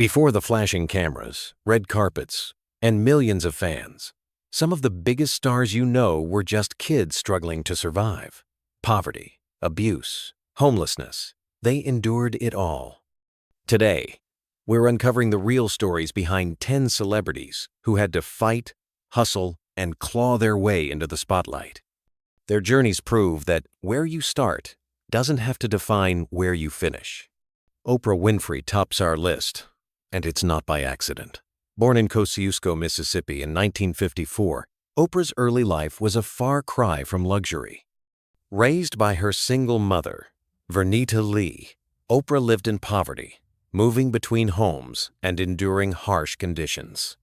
Before the flashing cameras, red carpets, and millions of fans, some of the biggest stars you know were just kids struggling to survive. Poverty, abuse, homelessness, they endured it all. Today, we're uncovering the real stories behind 10 celebrities who had to fight, hustle, and claw their way into the spotlight. Their journeys prove that where you start doesn't have to define where you finish. Oprah Winfrey tops our list, and it's not by accident. Born in Kosciuszko, Mississippi in 1954, Oprah's early life was a far cry from luxury. Raised by her single mother, Vernita Lee, Oprah lived in poverty, moving between homes and enduring harsh conditions.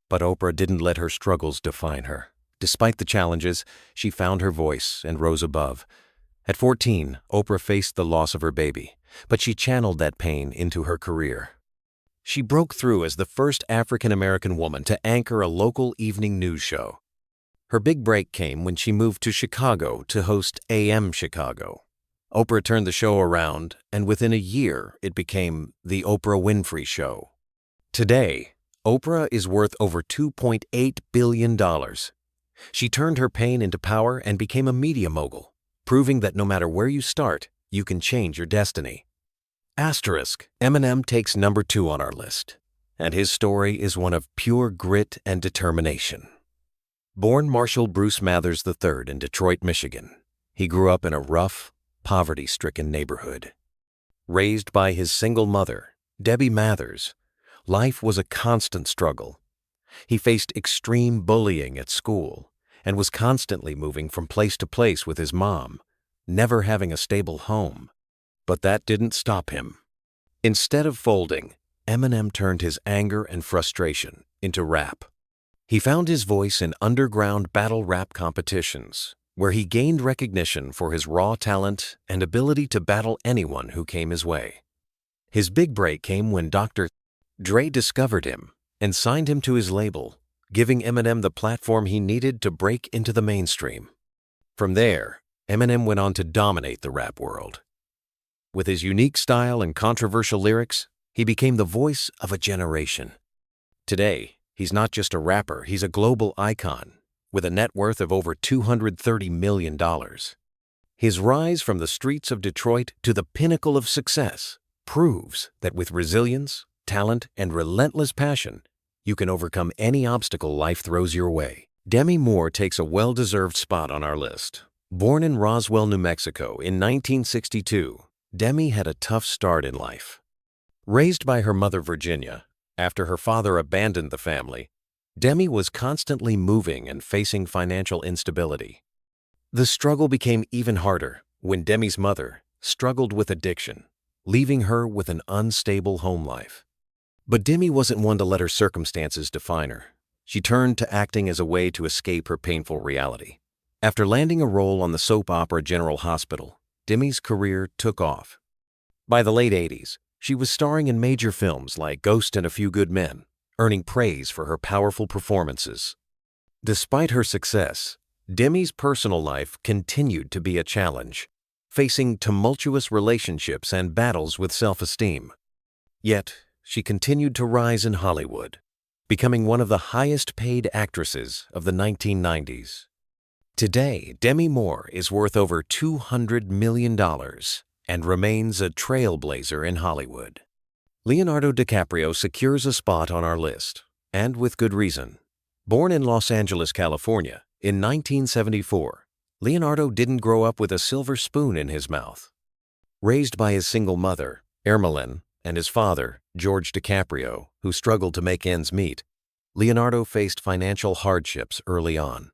But Oprah didn't let her struggles define her. Despite the challenges, she found her voice and rose above. At 14, Oprah faced the loss of her baby, but she channeled that pain into her career. She broke through as the first African-American woman to anchor a local evening news show. Her big break came when she moved to Chicago to host AM Chicago. Oprah turned the show around, and within a year, it became The Oprah Winfrey Show. Today, Oprah is worth over $2.8 billion. She turned her pain into power and became a media mogul, proving that no matter where you start, you can change your destiny. Asterisk, Eminem takes number 2 on our list, and his story is one of pure grit and determination. Born Marshall Bruce Mathers III in Detroit, Michigan, he grew up in a rough, poverty-stricken neighborhood. Raised by his single mother, Debbie Mathers, life was a constant struggle. He faced extreme bullying at school and was constantly moving from place to place with his mom, never having a stable home. But that didn't stop him. Instead of folding, Eminem turned his anger and frustration into rap. He found his voice in underground battle rap competitions, where he gained recognition for his raw talent and ability to battle anyone who came his way. His big break came when Dr. Dre discovered him and signed him to his label, giving Eminem the platform he needed to break into the mainstream. From there, Eminem went on to dominate the rap world. With his unique style and controversial lyrics, he became the voice of a generation. Today, he's not just a rapper, he's a global icon, with a net worth of over $230 million. His rise from the streets of Detroit to the pinnacle of success proves that with resilience, talent, and relentless passion, you can overcome any obstacle life throws your way. Demi Moore takes a well-deserved spot on our list. Born in Roswell, New Mexico in 1962, Demi had a tough start in life. Raised by her mother Virginia, after her father abandoned the family, Demi was constantly moving and facing financial instability. The struggle became even harder when Demi's mother struggled with addiction, leaving her with an unstable home life. But Demi wasn't one to let her circumstances define her. She turned to acting as a way to escape her painful reality. After landing a role on the soap opera General Hospital, Demi's career took off. By the late 80s, she was starring in major films like Ghost and a Few Good Men, earning praise for her powerful performances. Despite her success, Demi's personal life continued to be a challenge, facing tumultuous relationships and battles with self-esteem. Yet, she continued to rise in Hollywood, becoming one of the highest-paid actresses of the 1990s. Today, Demi Moore is worth over $200 million and remains a trailblazer in Hollywood. Leonardo DiCaprio secures a spot on our list, and with good reason. Born in Los Angeles, California, in 1974, Leonardo didn't grow up with a silver spoon in his mouth. Raised by his single mother, Ermeline, and his father, George DiCaprio, who struggled to make ends meet, Leonardo faced financial hardships early on.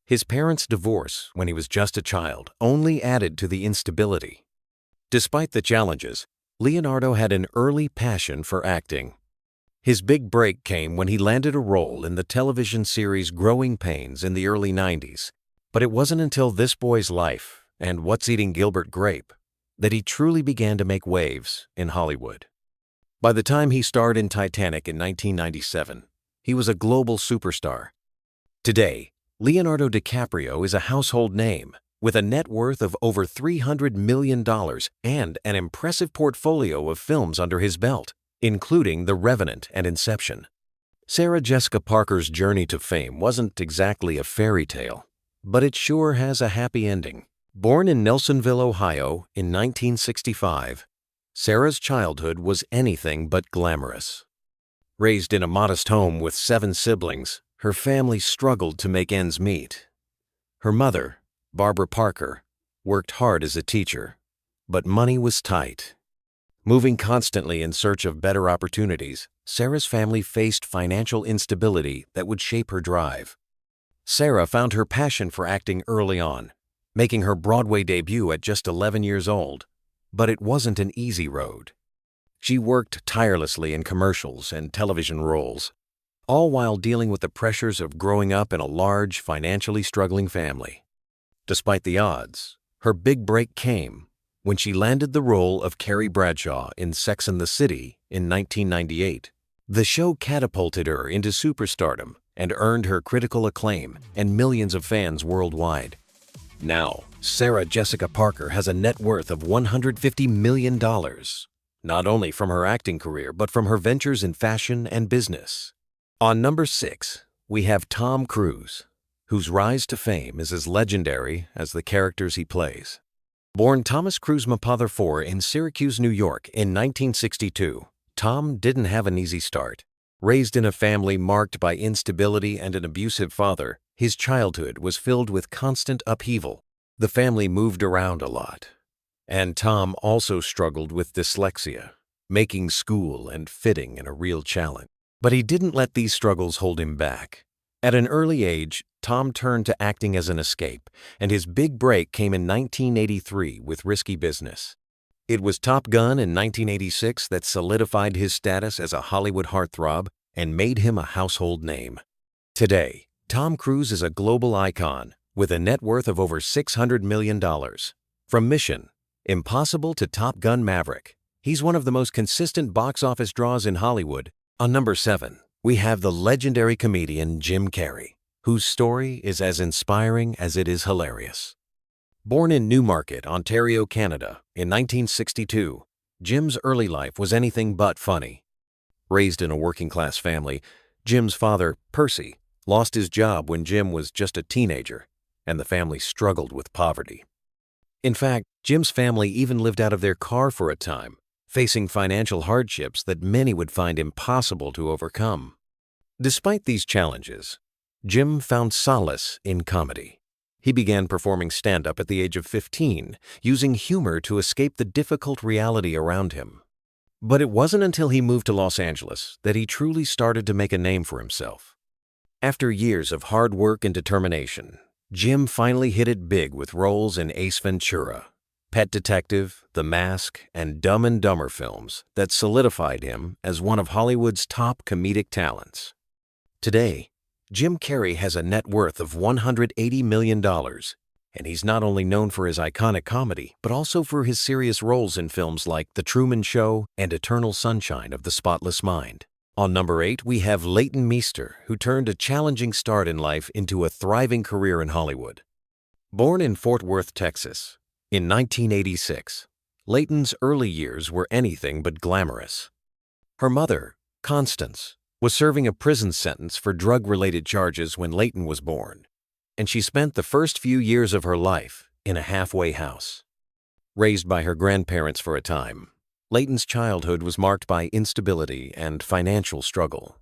His parents' divorce when he was just a child only added to the instability. Despite the challenges, Leonardo had an early passion for acting. His big break came when he landed a role in the television series Growing Pains in the early 90s. But it wasn't until This Boy's Life and What's Eating Gilbert Grape that he truly began to make waves in Hollywood. By the time he starred in Titanic in 1997, he was a global superstar. Today, Leonardo DiCaprio is a household name with a net worth of over $300 million and an impressive portfolio of films under his belt. including The Revenant and Inception. Sarah Jessica Parker's journey to fame wasn't exactly a fairy tale, but it sure has a happy ending. Born in Nelsonville, Ohio in 1965, Sarah's childhood was anything but glamorous. Raised in a modest home with 7 siblings, her family struggled to make ends meet. Her mother, Barbara Parker, worked hard as a teacher, but money was tight. Moving constantly in search of better opportunities, Sarah's family faced financial instability that would shape her drive. Sarah found her passion for acting early on, making her Broadway debut at just 11 years old. But it wasn't an easy road. She worked tirelessly in commercials and television roles, all while dealing with the pressures of growing up in a large, financially struggling family. Despite the odds, her big break came when she landed the role of Carrie Bradshaw in Sex and the City in 1998. The show catapulted her into superstardom and earned her critical acclaim and millions of fans worldwide. Now, Sarah Jessica Parker has a net worth of $150 million, not only from her acting career but from her ventures in fashion and business. On number 6, we have Tom Cruise, whose rise to fame is as legendary as the characters he plays. Born Thomas Cruise Mapother IV in Syracuse, New York in 1962, Tom didn't have an easy start. Raised in a family marked by instability and an abusive father, his childhood was filled with constant upheaval. The family moved around a lot, and Tom also struggled with dyslexia, making school and fitting in a real challenge. But he didn't let these struggles hold him back. At an early age, Tom turned to acting as an escape, and his big break came in 1983 with Risky Business. It was Top Gun in 1986 that solidified his status as a Hollywood heartthrob and made him a household name. Today, Tom Cruise is a global icon with a net worth of over $600 million. From Mission Impossible to Top Gun Maverick, he's one of the most consistent box office draws in Hollywood. On number 7, we have the legendary comedian Jim Carrey, whose story is as inspiring as it is hilarious. Born in Newmarket, Ontario, Canada, in 1962, Jim's early life was anything but funny. Raised in a working-class family, Jim's father, Percy, lost his job when Jim was just a teenager, and the family struggled with poverty. In fact, Jim's family even lived out of their car for a time, facing financial hardships that many would find impossible to overcome. Despite these challenges, Jim found solace in comedy. He began performing stand-up at the age of 15, using humor to escape the difficult reality around him. But it wasn't until he moved to Los Angeles that he truly started to make a name for himself. After years of hard work and determination, Jim finally hit it big with roles in Ace Ventura, Pet Detective, The Mask, and Dumb and Dumber films that solidified him as one of Hollywood's top comedic talents. Today, Jim Carrey has a net worth of $180 million, and he's not only known for his iconic comedy, but also for his serious roles in films like The Truman Show and Eternal Sunshine of the Spotless Mind. On number 8, we have Leighton Meester, who turned a challenging start in life into a thriving career in Hollywood. Born in Fort Worth, Texas, in 1986, Leighton's early years were anything but glamorous. Her mother, Constance, was serving a prison sentence for drug-related charges when Leighton was born, and she spent the first few years of her life in a halfway house. Raised by her grandparents for a time, Leighton's childhood was marked by instability and financial struggle.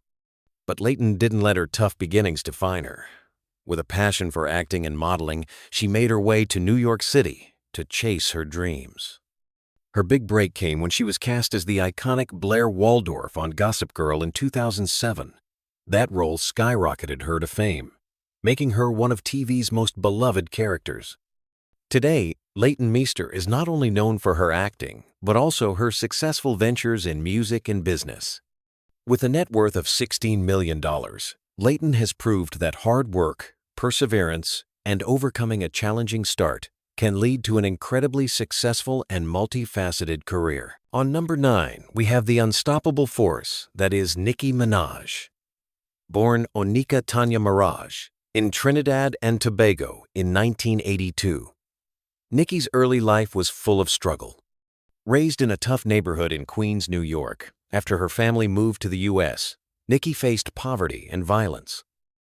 But Leighton didn't let her tough beginnings define her. With a passion for acting and modeling, she made her way to New York City to chase her dreams. Her big break came when she was cast as the iconic Blair Waldorf on Gossip Girl in 2007. That role skyrocketed her to fame, making her one of TV's most beloved characters. Today, Leighton Meester is not only known for her acting, but also her successful ventures in music and business. With a net worth of $16 million, Leighton has proved that hard work, perseverance, and overcoming a challenging start can lead to an incredibly successful and multifaceted career. On number 9, we have the unstoppable force that is Nicki Minaj. Born Onika Tanya Mirage in Trinidad and Tobago in 1982. Nicki's early life was full of struggle. Raised in a tough neighborhood in Queens, New York, After her family moved to the U.S., Nicki faced poverty and violence.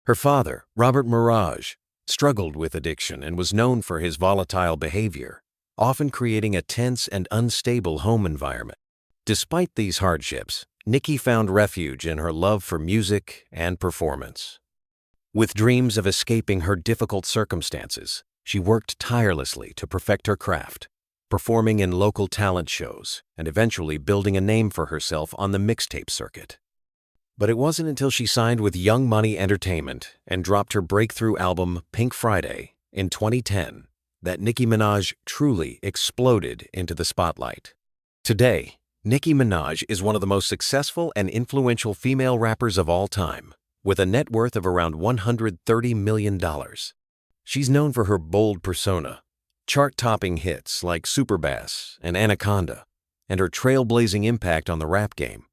Her father, Robert Mirage, struggled with addiction and was known for his volatile behavior, often creating a tense and unstable home environment. Despite these hardships, Nicki found refuge in her love for music and performance. With dreams of escaping her difficult circumstances, she worked tirelessly to perfect her craft, performing in local talent shows and eventually building a name for herself on the mixtape circuit. But it wasn't until she signed with Young Money Entertainment and dropped her breakthrough album Pink Friday in 2010 that Nicki Minaj truly exploded into the spotlight. Today, Nicki Minaj is one of the most successful and influential female rappers of all time, with a net worth of around $130 million. She's known for her bold persona, chart-topping hits like Superbass and Anaconda, and her trailblazing impact on the rap game.